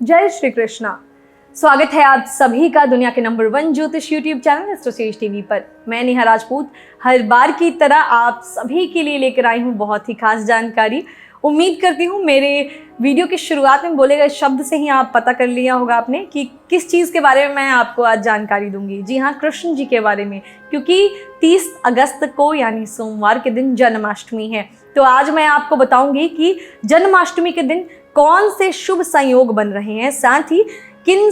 जय श्री कृष्णा। स्वागत है आप सभी का दुनिया के नंबर 1 ज्योतिष यूट्यूब चैनल एस्ट्रोसेज टीवी पर। मैं नेहा राजपूत हर बार की तरह आप सभी के लिए लेकर आई हूँ बहुत ही खास जानकारी। उम्मीद करती हूँ मेरे वीडियो की शुरुआत में बोले गए शब्द से ही आप पता कर लिया होगा आपने कि किस चीज़ के बारे में मैं आपको आज जानकारी दूंगी। जी हाँ, कृष्ण जी के बारे में, क्योंकि 30 अगस्त को यानी सोमवार के दिन जन्माष्टमी है। तो आज मैं आपको बताऊंगी कि जन्माष्टमी के दिन कौन से शुभ संयोग बन रहे हैं, साथ ही किन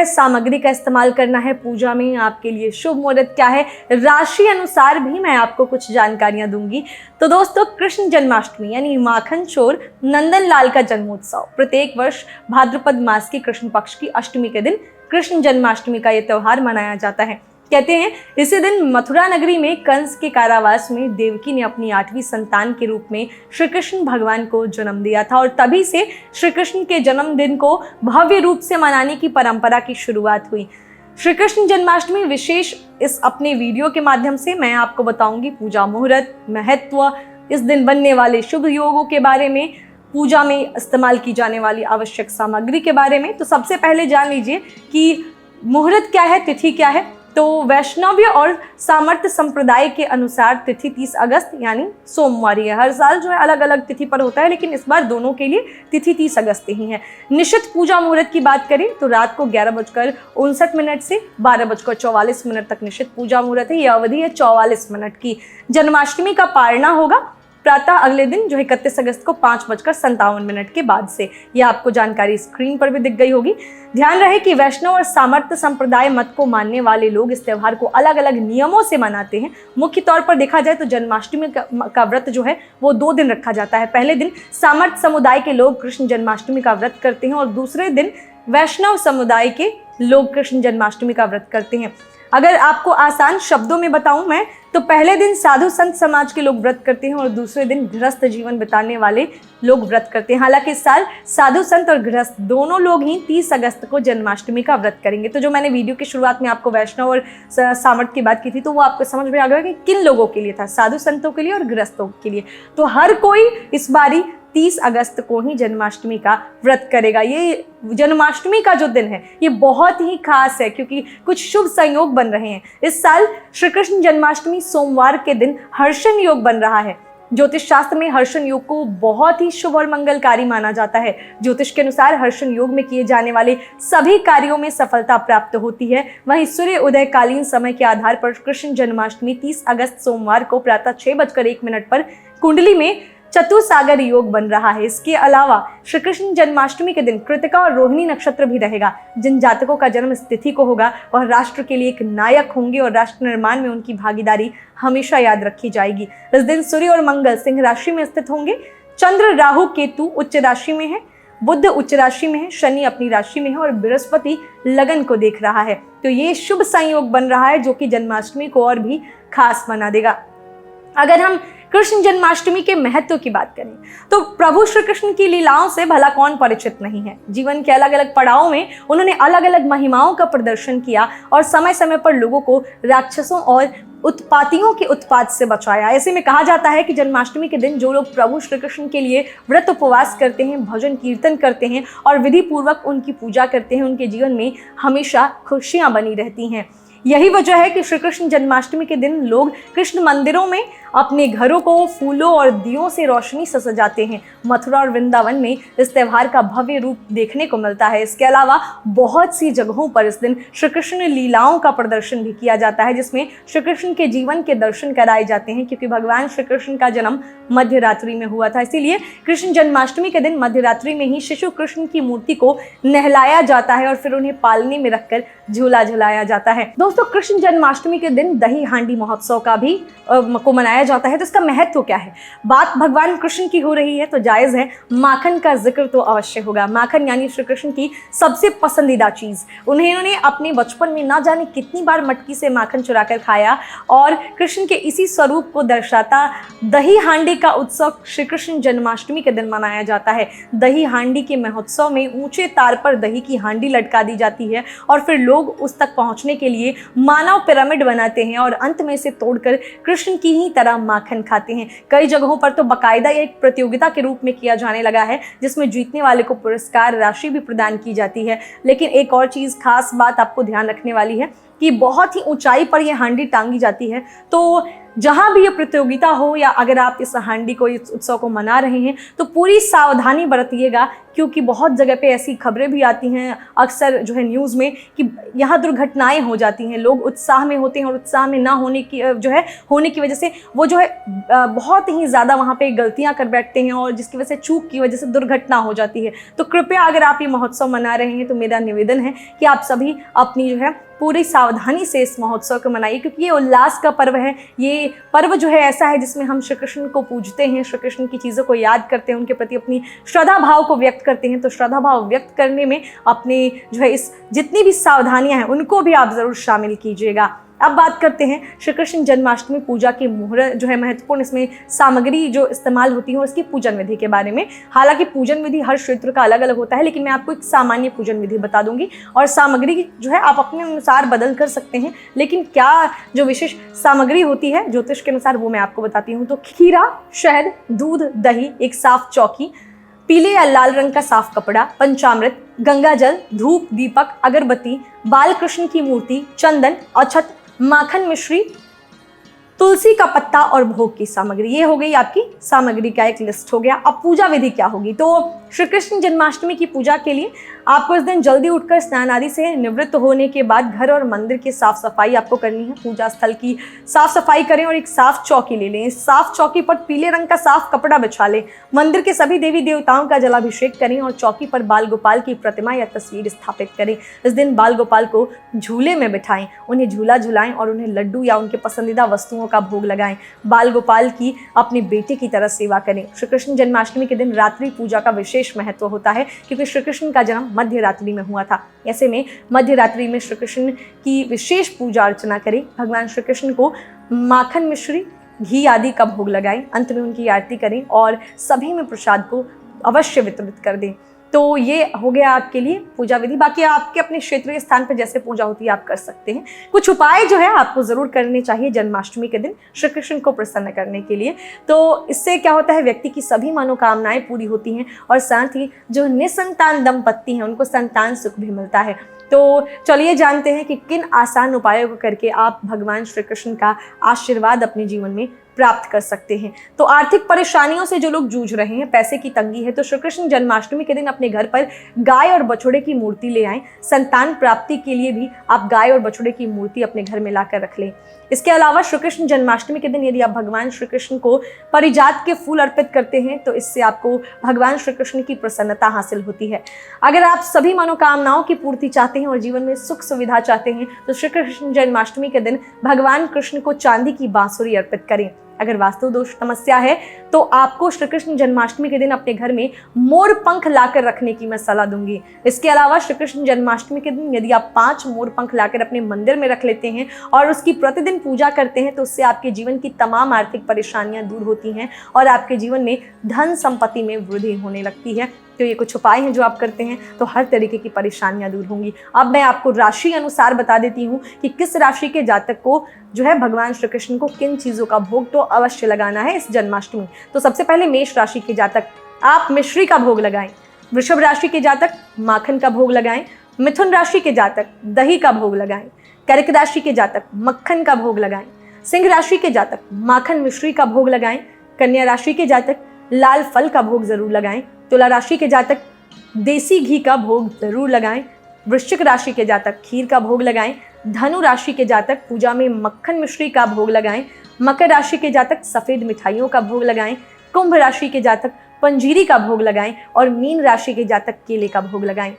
सामग्री का इस्तेमाल करना है पूजा में, आपके लिए शुभ मुहूर्त क्या है, राशि अनुसार भी मैं आपको कुछ जानकारियां दूंगी। तो दोस्तों, कृष्ण जन्माष्टमी यानी माखन चोर नंदन लाल का जन्मोत्सव प्रत्येक वर्ष भाद्रपद मास की कृष्ण पक्ष की अष्टमी के दिन कृष्ण जन्माष्टमी का ये त्योहार मनाया जाता है। कहते हैं इसी दिन मथुरा नगरी में कंस के कारावास में देवकी ने अपनी 8वीं संतान के रूप में श्री कृष्ण भगवान को जन्म दिया था और तभी से श्री कृष्ण के जन्मदिन को भव्य रूप से मनाने की परंपरा की शुरुआत हुई। श्री कृष्ण जन्माष्टमी विशेष इस अपने वीडियो के माध्यम से मैं आपको बताऊंगी पूजा मुहूर्त, महत्व, इस दिन बनने वाले शुभ योगों के बारे में, पूजा में इस्तेमाल की जाने वाली आवश्यक सामग्री के बारे में। तो सबसे पहले जान लीजिए कि मुहूर्त क्या है, तिथि क्या है। तो वैष्णव्य और सामर्थ्य संप्रदाय के अनुसार तिथि 30 अगस्त यानी सोमवार है। हर साल अलग अलग तिथि पर होता है, लेकिन इस बार दोनों के लिए तिथि 30 अगस्त ही है। निश्चित पूजा मुहूर्त की बात करें तो रात को 11:59 से 12:44 तक निश्चित पूजा मुहूर्त है। यह अवधि है 44 मिनट की। जन्माष्टमी का पारणा होगा प्रातः अगले दिन 31 अगस्त को 5:57 के बाद से। यह आपको जानकारी स्क्रीन पर भी दिख गई होगी। ध्यान रहे कि वैष्णव और सामर्थ्य संप्रदाय मत को मानने वाले लोग इस त्योहार को अलग अलग नियमों से मनाते हैं। मुख्य तौर पर देखा जाए तो जन्माष्टमी का व्रत वो 2 दिन रखा जाता है। पहले दिन सामर्थ्य समुदाय के लोग कृष्ण जन्माष्टमी का व्रत करते हैं और दूसरे दिन वैष्णव समुदाय के लोग कृष्ण जन्माष्टमी का व्रत करते हैं। अगर आपको आसान शब्दों में बताऊं मैं तो पहले दिन साधु संत समाज के लोग व्रत करते हैं और दूसरे दिन गृहस्थ जीवन बिताने वाले लोग व्रत करते हैं। हालांकि इस साल साधु संत और गृहस्थ दोनों लोग ही 30 अगस्त को जन्माष्टमी का व्रत करेंगे। तो जो मैंने वीडियो की शुरुआत में आपको वैष्णव और सामर्थ्य की बात की थी, तो वो आपको समझ में आ गया कि किन लोगों के लिए था, साधु संतों के लिए और गृहस्थों के लिए। तो हर कोई इस बारी 30 अगस्त को ही जन्माष्टमी का व्रत करेगा। ये जन्माष्टमी का जो दिन है ये बहुत ही खास है क्योंकि कुछ शुभ संयोग बन रहे हैं। इस साल श्री कृष्ण जन्माष्टमी सोमवार के दिन हर्षण योग बन रहा है। ज्योतिष शास्त्र में हर्षण योग को बहुत ही शुभ और मंगलकारी माना जाता है। ज्योतिष के अनुसार हर्षण योग में किए जाने वाले सभी कार्यों में सफलता प्राप्त होती है। वहीं सूर्य उदय कालीन समय के आधार पर कृष्ण जन्माष्टमी 30 अगस्त सोमवार को प्रातः 6:01 पर कुंडली में चतुसागर योग बन रहा है। इसके अलावा श्री कृष्ण जन्माष्टमी के दिन कृतिका और रोहिणी नक्षत्र भी रहेगा। जिन जातकों का जन्म इस तिथि को होगा वह राष्ट्र के लिए एक नायक होंगे और राष्ट्र निर्माण में उनकी भागीदारी हमेशा याद रखी जाएगी। इस दिन सूर्य और मंगल सिंह राशि में स्थित होंगे। चंद्र, राहु, केतु उच्च राशि में है, बुध उच्च राशि में है, शनि अपनी राशि में है और बृहस्पति लगन को देख रहा है। तो ये शुभ संयोग बन रहा है जो कि जन्माष्टमी को और भी खास बना देगा। अगर हम कृष्ण जन्माष्टमी के महत्व की बात करें तो प्रभु श्री कृष्ण की लीलाओं से भला कौन परिचित नहीं है। जीवन के अलग अलग पड़ावों में उन्होंने अलग अलग महिमाओं का प्रदर्शन किया और समय समय पर लोगों को राक्षसों और उत्पातियों के उत्पात से बचाया। ऐसे में कहा जाता है कि जन्माष्टमी के दिन जो लोग प्रभु श्री कृष्ण के लिए व्रत उपवास करते हैं, भजन कीर्तन करते हैं और विधि पूर्वक उनकी पूजा करते हैं, उनके जीवन में हमेशा खुशियां बनी रहती हैं। यही वजह है कि श्री कृष्ण जन्माष्टमी के दिन लोग कृष्ण मंदिरों में अपने घरों को फूलों और दियों से रोशनी से सजाते हैं। मथुरा और वृंदावन में इस त्योहार का भव्य रूप देखने को मिलता है। इसके अलावा बहुत सी जगहों पर इस दिन श्री कृष्ण लीलाओं का प्रदर्शन भी किया जाता है, जिसमें श्री कृष्ण के जीवन के दर्शन कराए जाते हैं, क्योंकि भगवान श्री कृष्ण का जन्म मध्य रात्रि में हुआ था। इसीलिए कृष्ण जन्माष्टमी के दिन मध्य रात्रि में ही शिशु कृष्ण की मूर्ति को नहलाया जाता है और फिर उन्हें पालने में रखकर झूला झुलाया जाता है। दोस्तों, कृष्ण जन्माष्टमी के दिन दही हांडी महोत्सव का भी को मनाया जाता है। तो इसका महत्व क्या है? बात भगवान कृष्ण की हो रही है तो जायज है माखन का जिक्र तो अवश्य होगा। माखन यानी श्री कृष्ण की सबसे पसंदीदा चीज। उन्होंने अपने बचपन में ना जाने कितनी बार मटकी से माखन चुराकर खाया और कृष्ण के इसी स्वरूप को दर्शाता दही हांडी का उत्सव श्री कृष्ण जन्माष्टमी के दिन मनाया जाता है। दही हांडी के महोत्सव में ऊंचे तार पर दही की हांडी लटका दी जाती है और फिर लोग उस तक पहुंचने के लिए मानव पिरामिड बनाते हैं और अंत में इसे तोड़कर कृष्ण की ही तरह माखन खाते हैं। कई जगहों पर तो बाकायदा एक प्रतियोगिता के रूप में किया जाने लगा है, जिसमें जीतने वाले को पुरस्कार राशि भी प्रदान की जाती है। लेकिन एक और चीज़, खास बात आपको ध्यान रखने वाली है कि बहुत ही ऊंचाई पर यह हांडी टांगी जाती है। तो जहाँ भी ये प्रतियोगिता हो या अगर आप इस हांडी को, इस उत्सव को मना रहे हैं, तो पूरी सावधानी बरतिएगा, क्योंकि बहुत जगह पे ऐसी खबरें भी आती हैं अक्सर जो है न्यूज़ में कि यहाँ दुर्घटनाएं हो जाती हैं। लोग उत्साह में होते हैं और उत्साह में ना होने की होने की वजह से वो जो है बहुत ही ज़्यादा वहाँ पे गलतियाँ कर बैठते हैं और जिसकी वजह से, चूक की वजह से दुर्घटना हो जाती है। तो कृपया अगर आप ये महोत्सव मना रहे हैं तो मेरा निवेदन है कि आप सभी अपनी जो है पूरी सावधानी से इस महोत्सव को मनाइए, क्योंकि ये उल्लास का पर्व है। ये पर्व जो है ऐसा है जिसमें हम श्री कृष्ण को पूजते हैं, श्री कृष्ण की चीज़ों को याद करते हैं, उनके प्रति अपनी श्रद्धा भाव को व्यक्त करते हैं। तो श्रद्धा भाव व्यक्त करने में अपने जो है इस जितनी भी सावधानियां हैं उनको भी आप ज़रूर शामिल कीजिएगा। अब बात करते हैं श्री कृष्ण जन्माष्टमी पूजा की मुहूर्त जो है महत्वपूर्ण, इसमें सामग्री जो इस्तेमाल होती है और इसकी पूजन विधि के बारे में। हालांकि पूजन विधि हर क्षेत्र का अलग अलग होता है, लेकिन मैं आपको एक सामान्य पूजन विधि बता दूंगी और सामग्री जो है आप अपने अनुसार बदल कर सकते हैं। लेकिन क्या जो विशेष सामग्री होती है ज्योतिष के अनुसार वो मैं आपको बताती हूँ। तो खीरा, शहद, दूध, दही, एक साफ चौकी, पीले या लाल रंग का साफ कपड़ा, पंचामृत, गंगा जल, धूप, दीपक, अगरबत्ती, बाल कृष्ण की मूर्ति, चंदन, अक्षत, माखन मिश्री, तुलसी का पत्ता और भोग की सामग्री। ये हो गई आपकी सामग्री का एक लिस्ट हो गया। अब पूजा विधि क्या होगी। तो श्री कृष्ण जन्माष्टमी की पूजा के लिए आपको इस दिन जल्दी उठकर स्नान आदि से निवृत्त होने के बाद घर और मंदिर की साफ सफाई आपको करनी है। पूजा स्थल की साफ सफाई करें और एक साफ चौकी ले लें। इस साफ चौकी पर पीले रंग का साफ कपड़ा बिछा लें। मंदिर के सभी देवी देवताओं का जलाभिषेक करें और चौकी पर बाल गोपाल की प्रतिमा या तस्वीर स्थापित करें। इस दिन बाल गोपाल को झूले में बिठाएं, उन्हें झूला झुलाएं और उन्हें लड्डू या उनके पसंदीदा वस्तुओं का भोग लगाएं। बाल गोपाल की अपने बेटे की तरह सेवा करें। श्री कृष्ण जन्माष्टमी के दिन रात्रि पूजा का विशेष महत्व होता है, क्योंकि श्री कृष्ण का जन्म मध्य रात्रि में हुआ था। ऐसे में मध्य रात्रि में श्री कृष्ण की विशेष पूजा अर्चना करें। भगवान श्री कृष्ण को माखन मिश्री, घी आदि का भोग लगाएं। अंत में उनकी आरती करें और सभी में प्रसाद को अवश्य वितरित कर दें। तो ये हो गया आपके लिए पूजा विधि। बाकी आपके अपने क्षेत्रीय स्थान पर जैसे पूजा होती है आप कर सकते हैं। कुछ उपाय जो है आपको ज़रूर करने चाहिए जन्माष्टमी के दिन श्री कृष्ण को प्रसन्न करने के लिए। तो इससे क्या होता है, व्यक्ति की सभी मनोकामनाएं पूरी होती हैं और साथ ही जो निसंतान दंपत्ति हैं उनको संतान सुख भी मिलता है। तो चलिए जानते हैं कि किन आसान उपायों को करके आप भगवान श्री कृष्ण का आशीर्वाद अपने जीवन में प्राप्त कर सकते हैं। तो आर्थिक परेशानियों से जो लोग जूझ रहे हैं, पैसे की तंगी है, तो श्री कृष्ण जन्माष्टमी के दिन अपने घर पर गाय और बछड़े की मूर्ति ले आएं। संतान प्राप्ति के लिए भी आप गाय और बछड़े की मूर्ति अपने घर में लाकर रख लें। इसके अलावा श्री कृष्ण जन्माष्टमी के दिन यदि आप भगवान श्री कृष्ण को परिजात के फूल अर्पित करते हैं तो इससे आपको भगवान श्री कृष्ण की प्रसन्नता हासिल होती है। अगर आप सभी मनोकामनाओं की पूर्ति चाहते हैं और जीवन में सुख सुविधा चाहते हैं तो श्री कृष्ण जन्माष्टमी के दिन भगवान कृष्ण को चांदी की बांसुरी अर्पित करें। अगर वास्तु दोष समस्या है तो आपको श्री कृष्ण जन्माष्टमी के दिन अपने घर में मोर पंख लाकर रखने की मैं सलाह दूंगी। इसके अलावा श्री कृष्ण जन्माष्टमी के दिन यदि आप 5 मोर पंख लाकर अपने मंदिर में रख लेते हैं और उसकी प्रतिदिन पूजा करते हैं तो उससे आपके जीवन की तमाम आर्थिक परेशानियां दूर होती हैं और आपके जीवन में धन संपत्ति में वृद्धि होने लगती है। तो ये कुछ उपाय हैं जो आप करते हैं तो हर तरीके की परेशानियां दूर होंगी। अब मैं आपको राशि अनुसार बता देती हूँ कि किस राशि के जातक को जो है भगवान श्री कृष्ण को किन चीज़ों का भोग तो अवश्य लगाना है इस जन्माष्टमी। तो सबसे पहले मेष राशि के जातक आप मिश्री का भोग लगाएं। वृषभ राशि के जातक माखन का भोग लगाएं। मिथुन राशि के जातक दही का भोग लगाएं। कर्क राशि के जातक मक्खन का भोग लगाएं। सिंह राशि के जातक माखन मिश्री का भोग लगाएं। कन्या राशि के जातक लाल फल का भोग जरूर लगाएं। तुला राशि के जातक देसी घी का भोग जरूर लगाएं। वृश्चिक राशि के जातक खीर का भोग लगाएं। धनु राशि के जातक पूजा में मक्खन मिश्री का भोग लगाएं। मकर राशि के जातक सफेद मिठाइयों का भोग लगाएं। कुंभ राशि के जातक पंजीरी का भोग लगाएं और मीन राशि के जातक केले का भोग लगाएं।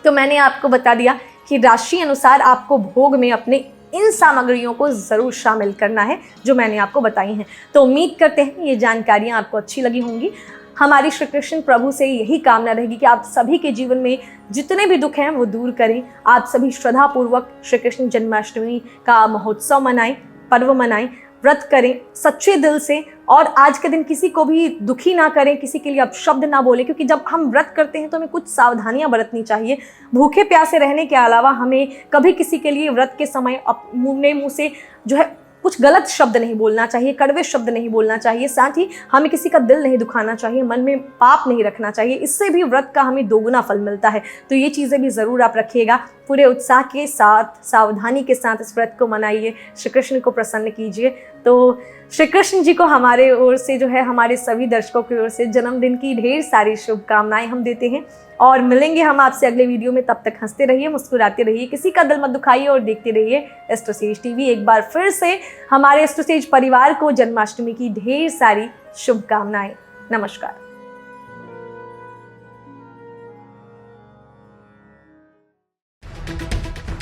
तो मैंने आपको बता दिया कि राशि अनुसार आपको भोग में अपने इन सामग्रियों को ज़रूर शामिल करना है जो मैंने आपको बताई हैं। तो उम्मीद करते हैं ये जानकारियाँ आपको अच्छी लगी होंगी। हमारी श्री कृष्ण प्रभु से यही कामना रहेगी कि आप सभी के जीवन में जितने भी दुख हैं वो दूर करें। आप सभी श्रद्धापूर्वक श्री कृष्ण जन्माष्टमी का महोत्सव मनाएं, पर्व मनाएं, व्रत करें, सच्चे दिल से और आज के दिन किसी को भी दुखी ना करें, किसी के लिए अपशब्द ना बोलें, क्योंकि जब हम व्रत करते हैं तो हमें कुछ सावधानियां बरतनी चाहिए। भूखे प्यासे रहने के अलावा हमें कभी किसी के लिए व्रत के समय अपने मुंह से जो है कुछ गलत शब्द नहीं बोलना चाहिए, कड़वे शब्द नहीं बोलना चाहिए। साथ ही हमें किसी का दिल नहीं दुखाना चाहिए, मन में पाप नहीं रखना चाहिए। इससे भी व्रत का हमें दोगुना फल मिलता है। तो ये चीज़ें भी ज़रूर आप रखिएगा। पूरे उत्साह के साथ, सावधानी के साथ इस व्रत को मनाइए, श्री कृष्ण को प्रसन्न कीजिए। तो श्री कृष्ण जी को हमारे ओर से जो है, हमारे सभी दर्शकों की ओर से जन्मदिन की ढेर सारी शुभकामनाएं हम देते हैं और मिलेंगे हम आपसे अगले वीडियो में। तब तक हंसते रहिए, मुस्कुराते रहिए, किसी का दिल मत दुखाइए और देखते रहिए एस्ट्रोसेज टीवी। एक बार फिर से हमारे एस्ट्रोसेज परिवार को जन्माष्टमी की ढेर सारी शुभकामनाएं। नमस्कार।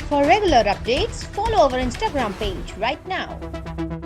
For regular updates, follow our Instagram page right now.